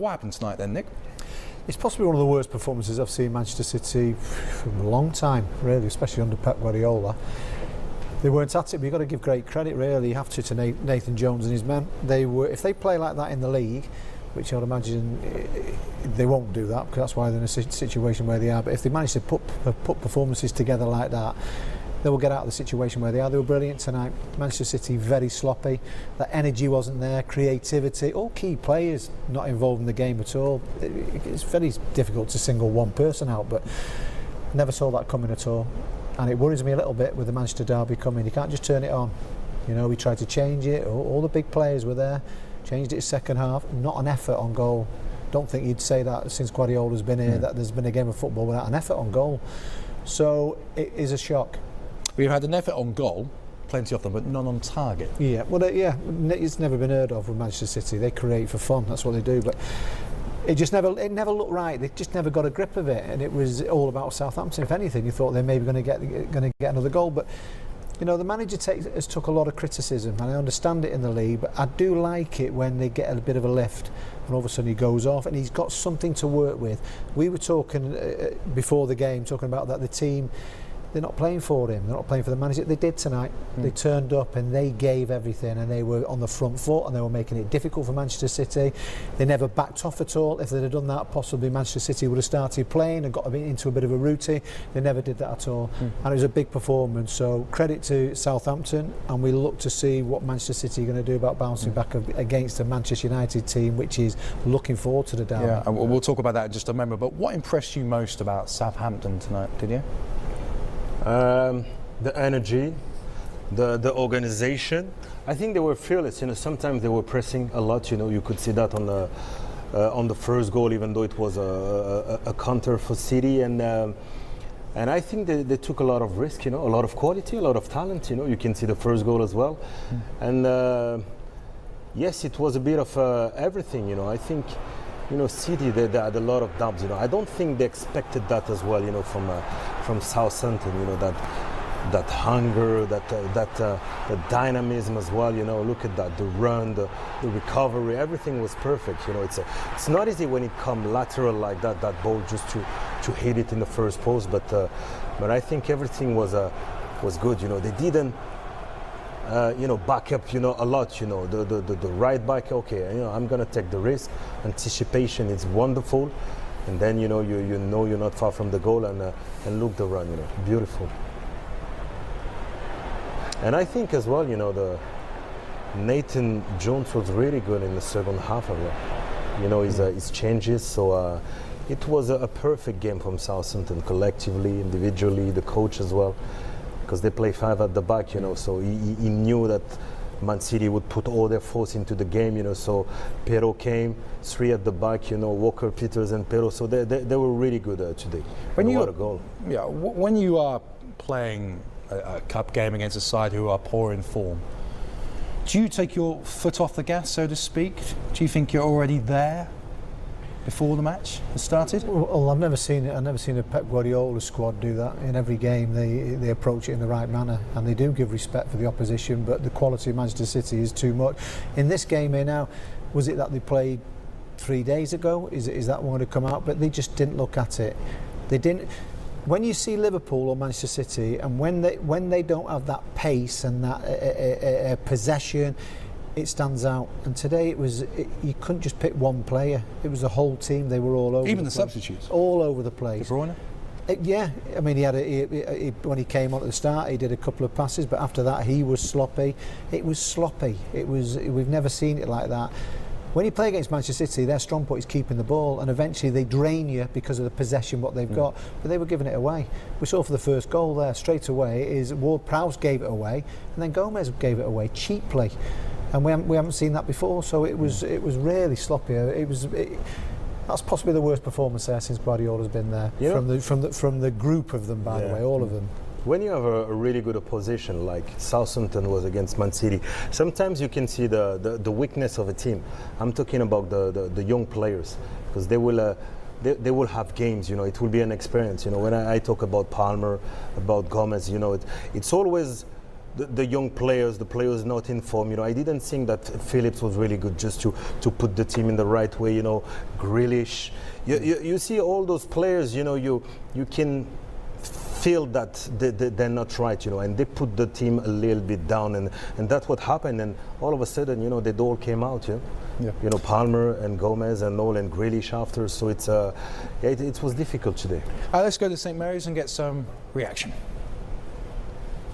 What happened tonight then, Nick? It's possibly one of the worst performances I've seen Manchester City for a long time, really, especially under Pep Guardiola. They weren't at it, but you've got to give great credit, really. You have to Nathan Jones and his men. They were, if they play like that in the league, which I'd imagine they won't do that, because that's why they're in a situation where they are. But if they manage to put performances together like that, they will get out of the situation where they are. They were brilliant tonight. Manchester City very sloppy. That energy wasn't there, creativity, all key players not involved in the game at all. It's very difficult to single one person out, but never saw that coming at all. And it worries me a little bit with the Manchester derby coming. You can't just turn it on. You know, we tried to change it. All the big players were there. Changed it second half. Not an effort on goal. Don't think you'd say that since Guardiola's been here, that there's been a game of football without an effort on goal. So it is a shock. We've had an effort on goal, plenty of them, but none on target. Yeah, well, it's never been heard of with Manchester City. They create for fun, that's what they do. But it never looked right. They just never got a grip of it, and it was all about Southampton. If anything, you thought they may be going to get another goal, but you know, the manager has took a lot of criticism, and I understand it in the league, but I do like it when they get a bit of a lift and all of a sudden he goes off and he's got something to work with. We were talking before the game, talking about that the team, they're not playing for him, they're not playing for the manager. They did tonight. They turned up and they gave everything, and they were on the front foot and they were making it difficult for Manchester City. They never backed off at all. If they'd have done that, possibly Manchester City would have started playing and got into a bit of a routine. They never did that at all, and it was a big performance. So credit to Southampton, and we look to see what Manchester City are going to do about bouncing back against a Manchester United team which is looking forward to the derby. Yeah, and we'll talk about that in just a moment, but what impressed you most about Southampton tonight, did you? The energy, the organization. I think they were fearless. You know, sometimes they were pressing a lot. You know, you could see that on the first goal, even though it was a counter for City, and I think they took a lot of risk. You know, a lot of quality, a lot of talent. You know, you can see the first goal as well, and yes, it was a bit of everything. You know, I think. You know, City, they had a lot of doubts. You know, I don't think they expected that as well. You know, from Southampton. You know, that hunger, that dynamism as well. You know, look at that, the run, the recovery, everything was perfect. You know, it's not easy when it comes lateral like that ball just to hit it in the first post. But I think everything was good. You know, they didn't. You know, back up, you know, a lot, you know, the right back, okay, you know, I'm going to take the risk. Anticipation is wonderful. And then, you know, you know you're not far from the goal, and look the run, you know, beautiful. And I think as well, you know, the Nathan Jones was really good in the second half of it. You know, his changes, so it was a perfect game from Southampton, collectively, individually, the coach as well. Because they play five at the back, you know, so he knew that Man City would put all their force into the game, you know, so Pero came, three at the back, you know, Walker, Peters and Pero, so they were really good today. What a goal. Yeah, when you are playing a cup game against a side who are poor in form, do you take your foot off the gas, so to speak? Do you think you're already there before the match has started? Well, I've never seen a Pep Guardiola squad do that. In every game they approach it in the right manner, and they do give respect for the opposition, but the quality of Manchester City is too much. In this game here now, was it that they played 3 days ago? Is that one to come out? But they just didn't look at it. They didn't. When you see Liverpool or Manchester City, and when they don't have that pace and that possession, it stands out. And today you couldn't just pick one player. It was the whole team. They were all over. Even the substitutes. All over the place. De Bruyne? Yeah, I mean, when he came on at the start, he did a couple of passes, but after that, he was sloppy. It was sloppy. We've never seen it like that. When you play against Manchester City, their strong point is keeping the ball, and eventually they drain you because of the possession what they've got. But they were giving it away. We saw for the first goal there straight away is Ward-Prowse gave it away, and then Gomez gave it away cheaply. And we haven't seen that before, so it was really sloppy. That's possibly the worst performance there since Guardiola's been there. From the group of them, by the way, all of them. When you have a really good opposition like Southampton was against Man City, sometimes you can see the weakness of a team. I'm talking about the young players, because they will have games. You know, it will be an experience. You know, when I talk about Palmer, about Gomez, you know, it's always the young players, the players not in form. You know, I didn't think that Phillips was really good just to put the team in the right way. You know, Grealish. You see all those players. You know, you can feel that they're not right, you know, and they put the team a little bit down, and that's what happened. And all of a sudden, you know, they all came out, you know, Palmer and Gomez and all, and Grealish after. So it was difficult today. Let's go to St Mary's and get some reaction.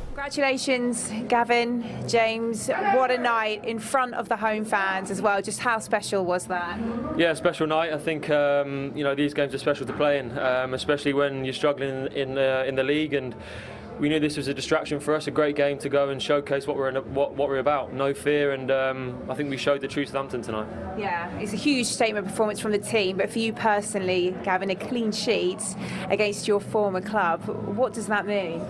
Congratulations, Gavin, James. What a night in front of the home fans as well. Just how special was that? Yeah, special night. I think you know, these games are special to play in, especially when you're struggling in the league. And we knew this was a distraction for us. A great game to go and showcase what we're about. No fear, and I think we showed the true Southampton tonight. Yeah, it's a huge statement performance from the team. But for you personally, Gavin, a clean sheet against your former club. What does that mean?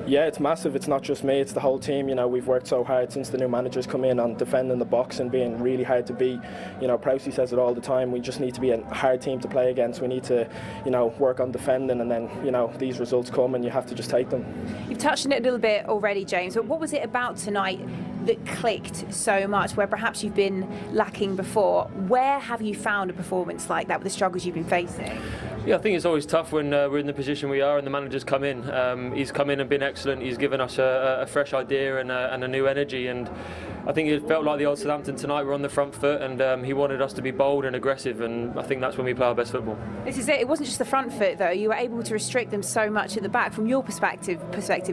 Yeah, it's massive. It's not just me, it's the whole team. You know, we've worked so hard since the new managers come in on defending the box and being really hard to beat. You know, Prowsey says it all the time. We just need to be a hard team to play against. We need to, you know, work on defending, and then, you know, these results come and you have to just take them. You've touched on it a little bit already, James, but what was it about tonight that clicked so much, where perhaps you've been lacking before? Where have you found a performance like that with the struggles you've been facing? Yeah, I think it's always tough when we're in the position we are and the manager's come in. He's come in and been excellent. He's given us a fresh idea and a new energy, and I think it felt like the old Southampton tonight. We're on the front foot, and he wanted us to be bold and aggressive, and I think that's when we play our best football. This is it. It wasn't just the front foot, though. You were able to restrict them so much at the back. From your perspective,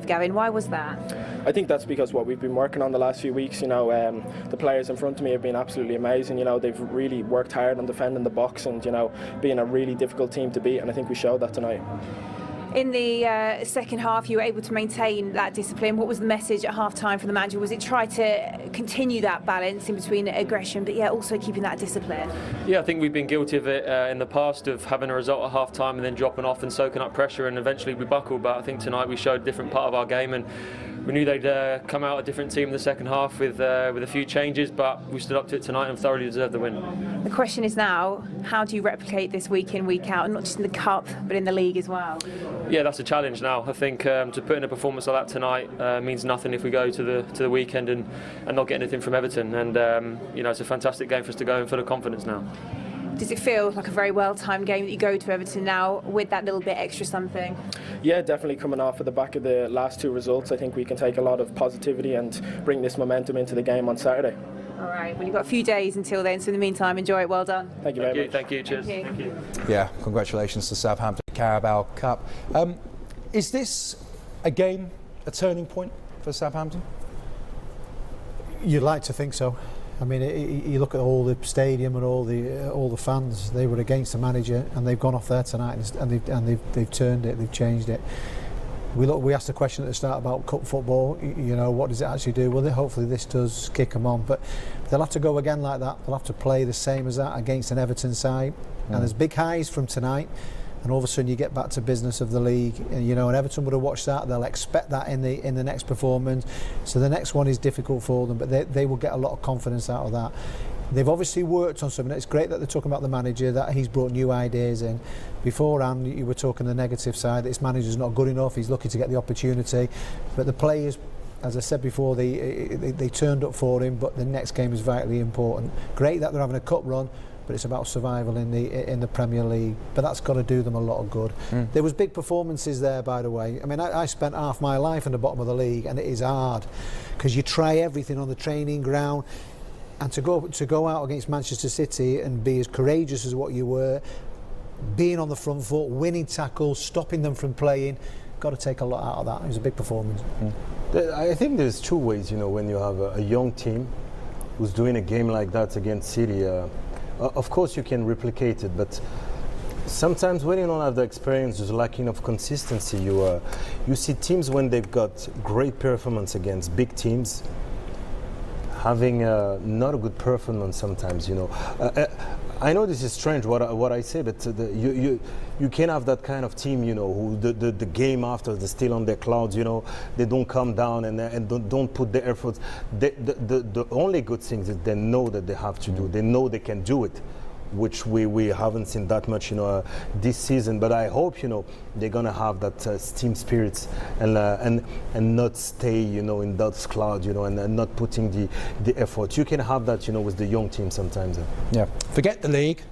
Gavin, why was that? I think that's because what we've been working on the last few weeks. You know, the players in front of me have been absolutely amazing. You know, they've really worked hard on defending the box and, you know, being a really difficult team to beat, and I think we showed that tonight. In the second half, you were able to maintain that discipline. What was the message at half-time from the manager? Was it try to continue that balance in between aggression, but yeah, also keeping that discipline? Yeah, I think we've been guilty of it in the past, of having a result at half-time and then dropping off and soaking up pressure, and eventually we buckled. But I think tonight we showed a different part of our game, and we knew they'd come out a different team in the second half with a few changes, but we stood up to it tonight and thoroughly deserved the win. The question is now, how do you replicate this week in, week out, not just in the Cup, but in the league as well? Yeah, that's a challenge now. I think to put in a performance like that tonight means nothing if we go to the weekend and not get anything from Everton. And you know, it's a fantastic game for us to go in full of confidence now. Does it feel like a very well-timed game that you go to Everton now with that little bit extra something? Yeah, definitely coming off of the back of the last two results. I think we can take a lot of positivity and bring this momentum into the game on Saturday. All right, well, you've got a few days until then, so in the meantime, enjoy it. Well done. Thank you very much. Thank you, cheers. Thank you. Yeah, congratulations to Southampton Carabao Cup. Is this, again, a turning point for Southampton? You'd like to think so. I mean, you look at all the stadium and all the fans. They were against the manager, and they've gone off there tonight, and they've turned it. They've changed it. We asked the question at the start about cup football. You know, what does it actually do? Well, hopefully this does kick them on, but they'll have to go again like that. They'll have to play the same as that against an Everton side, and there's big highs from tonight. And all of a sudden you get back to business of the league, and, you know, and Everton would have watched that. They'll expect that in the next performance. So the next one is difficult for them, but they will get a lot of confidence out of that. They've obviously worked on something. It's great that they're talking about the manager, that he's brought new ideas in. Beforehand, you were talking the negative side. This manager's not good enough. He's lucky to get the opportunity, but the players, as I said before, they turned up for him. But the next game is vitally important. Great that they're having a cup run, but it's about survival in the Premier League. But that's got to do them a lot of good. There was big performances there, by the way. I mean, I spent half my life in the bottom of the league, and it is hard because you try everything on the training ground, and to go out against Manchester City and be as courageous as what you were, being on the front foot, winning tackles, stopping them from playing, got to take a lot out of that. It was a big performance. I think there's two ways, you know, when you have a young team who's doing a game like that against City. Of course you can replicate it, but sometimes when you don't have the experience, there's a lacking of consistency. You see teams when they've got great performance against big teams having not a good performance sometimes, you know. I know this is strange what I say, but you can have that kind of team, you know, who the game after they're still on their clouds, you know, they don't come down and don't put the efforts. The only good thing is they know that they have to do. They know they can do it. which we haven't seen that much, this season. But I hope, they're gonna have that team spirits and not stay, in that cloud, and not putting the effort. You can have that, with the young team sometimes. Yeah. Forget the league.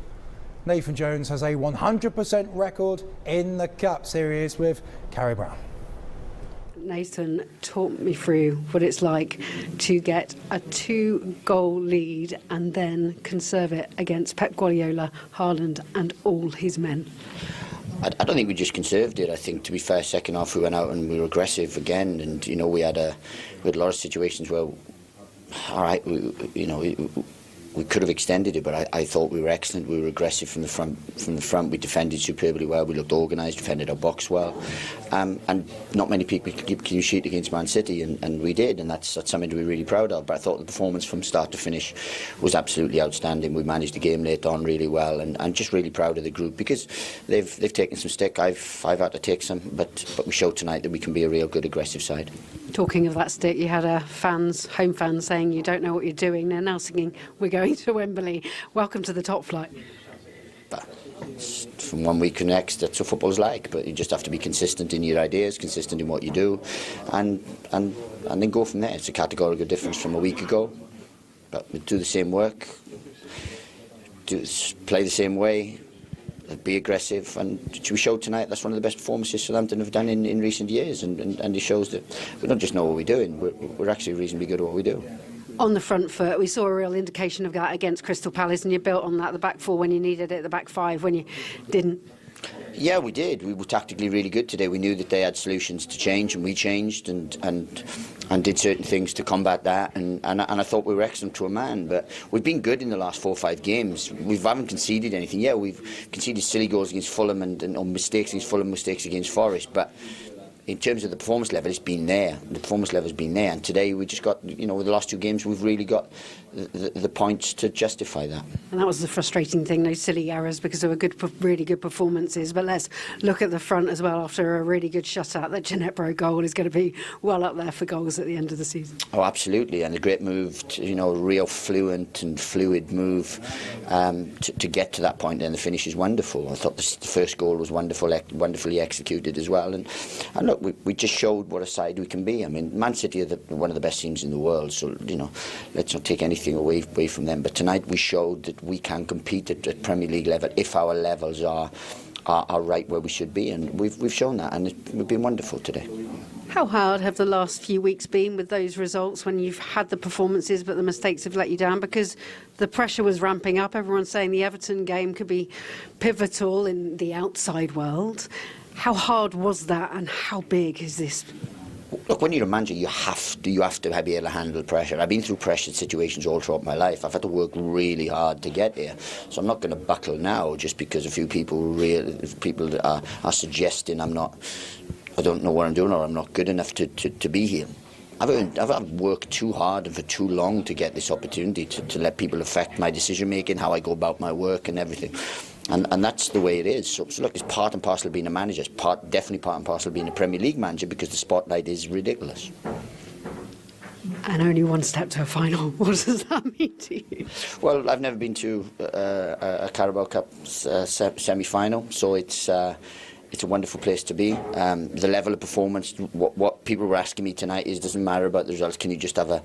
Nathan Jones has a 100% record in the Cup Series with Carrie Brown. Nathan, talk me through what it's like to get a 2-goal lead and then conserve it against Pep Guardiola, Haaland and all his men. I don't think we just conserved it. I think, to be fair, second half we went out and we were aggressive again, and we had a lot of situations where, all right, we could have extended it, but I thought we were excellent. We were aggressive from the front. We defended superbly well. We looked organised, defended our box well, and not many people could keep clean sheet against Man City, and we did, and that's something to be really proud of. But I thought the performance from start to finish was absolutely outstanding. We managed the game late on really well, and just really proud of the group because they've taken some stick. I've had to take some, but we showed tonight that we can be a real good aggressive side. Talking of that stick, you had home fans saying you don't know what you're doing. They're now singing "We're going to Wembley." Welcome to the top flight. But from one week to the next, that's what football's like. But you just have to be consistent in your ideas, consistent in what you do, and then go from there. It's a categorical difference from a week ago. But we do the same work, play the same way, be aggressive, and we showed tonight that's one of the best performances Southampton have done in recent years, and it shows that we don't just know what we're doing, we're actually reasonably good at what we do. On the front foot, we saw a real indication of that against Crystal Palace, and you built on that, the back four when you needed it, the back five when you didn't. Yeah, we did. We were tactically really good today. We knew that they had solutions to change, and we changed and did certain things to combat that. And I thought we were excellent to a man. But we've been good in the last 4 or 5 games. We haven't conceded anything. Yeah, we've conceded silly goals against Fulham or mistakes against Fulham, mistakes against Forest. But in terms of the performance level, it's been there. The performance level has been there. And today we just got, with the last 2 games, we've really got the points to justify that. And that was the frustrating thing, those silly errors, because they were really good performances. But let's look at the front as well. After a really good shutout, that Ginebro goal is going to be well up there for goals at the end of the season. Oh, absolutely. And a great move, real fluent and fluid move to get to that point, and the finish is wonderful. I thought the first goal was wonderfully executed as well. And look, we just showed what a side we can be. I mean, Man City are one of the best teams in the world, so, let's not take anything away from them. But tonight we showed that we can compete at Premier League level if our levels are right where we should be, and we've shown that, and we've been wonderful today. How hard have the last few weeks been with those results when you've had the performances but the mistakes have let you down? Because the pressure was ramping up. Everyone's saying the Everton game could be pivotal in the outside world. How hard was that, and how big is this? Look, when you're a manager, you have to be able to handle pressure. I've been through pressured situations all throughout my life. I've had to work really hard to get here, so I'm not going to buckle now just because a few people are suggesting I don't know what I'm doing, or I'm not good enough to be here. I've worked too hard and for too long to get this opportunity to let people affect my decision making, how I go about my work and everything. And that's the way it is. So look, it's part and parcel of being a manager. It's definitely part and parcel of being a Premier League manager, because the spotlight is ridiculous. And only one step to a final. What does that mean to you? Well, I've never been to a Carabao Cup semi-final, so it's a wonderful place to be. The level of performance, what people were asking me tonight is, doesn't matter about the results, can you just have a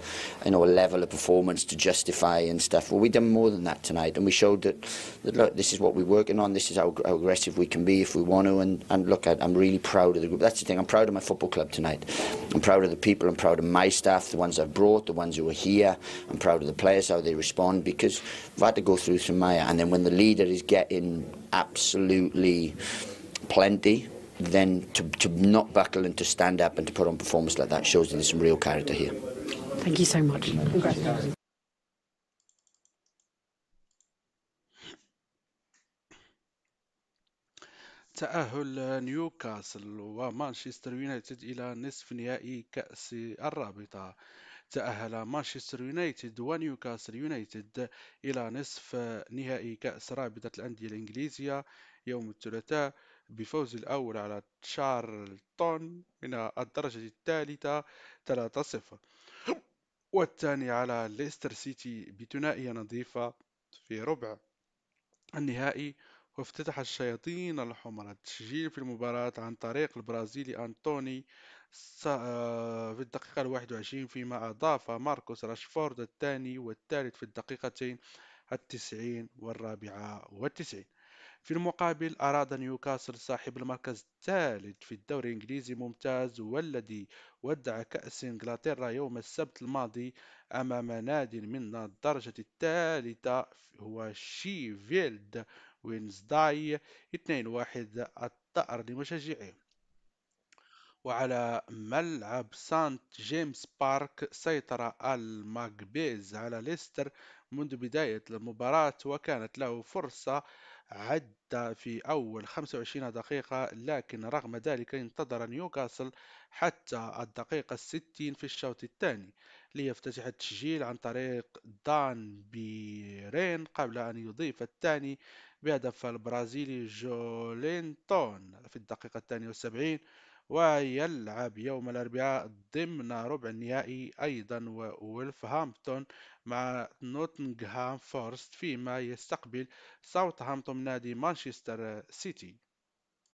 level of performance to justify and stuff? Well, we've done more than that tonight, and we showed that look, this is what we're working on, this is how aggressive we can be if we want to, and look, I'm really proud of the group. That's the thing, I'm proud of my football club tonight. I'm proud of the people, I'm proud of my staff, the ones I've brought, the ones who are here. I'm proud of the players, how they respond, because we've had to go through some mire, and then when the leader is getting absolutely plenty, then to not buckle and to stand up and to put on performance like that shows that there's some real character here. Thank you so much. Congratulations. تأهل نيوكاسل ومانشستر يونايتد إلى نصف نهائي كأس الرابطة. تأهل مانشستر يونايتد ونيوكاسل يونايتد إلى نصف نهائي كأس رابطة الأندية الإنجليزية يوم الثلاثاء بفوز الأول على تشارلتون من الدرجة الثالثة 3-0، والثاني على ليستر سيتي بثنائية نظيفة في ربع النهائي. وافتتح الشياطين الحمر التسجيل في المباراة عن طريق البرازيلي أنطوني في الدقيقة 21، فيما أضاف ماركوس راشفورد الثاني والثالث في الدقيقتين 90 و94. في المقابل، أراد نيوكاسل صاحب المركز الثالث في الدوري الإنجليزي الممتاز والذي ودع كأس إنجلترا يوم السبت الماضي أمام ناد من الدرجة الثالثة هو شيفيلد وينزداي 2-1 الثأر لمشجعيه. وعلى ملعب سانت جيمس بارك، سيطر الماغبيز على ليستر منذ بداية المباراة، وكانت له فرصة عدة في أول 25 دقيقة، لكن رغم ذلك انتظر نيوكاسل حتى الدقيقة 60 في الشوط الثاني ليفتتح التسجيل عن طريق دان بيرين قبل أن يضيف الثاني بهدف البرازيلي جولينتون في الدقيقة 72. ويلعب يوم الأربعاء ضمن ربع النهائي أيضا وولفهامبتون مع نوتنغهام فورست، فيما يستقبل ساوثهامبتون نادي مانشستر سيتي.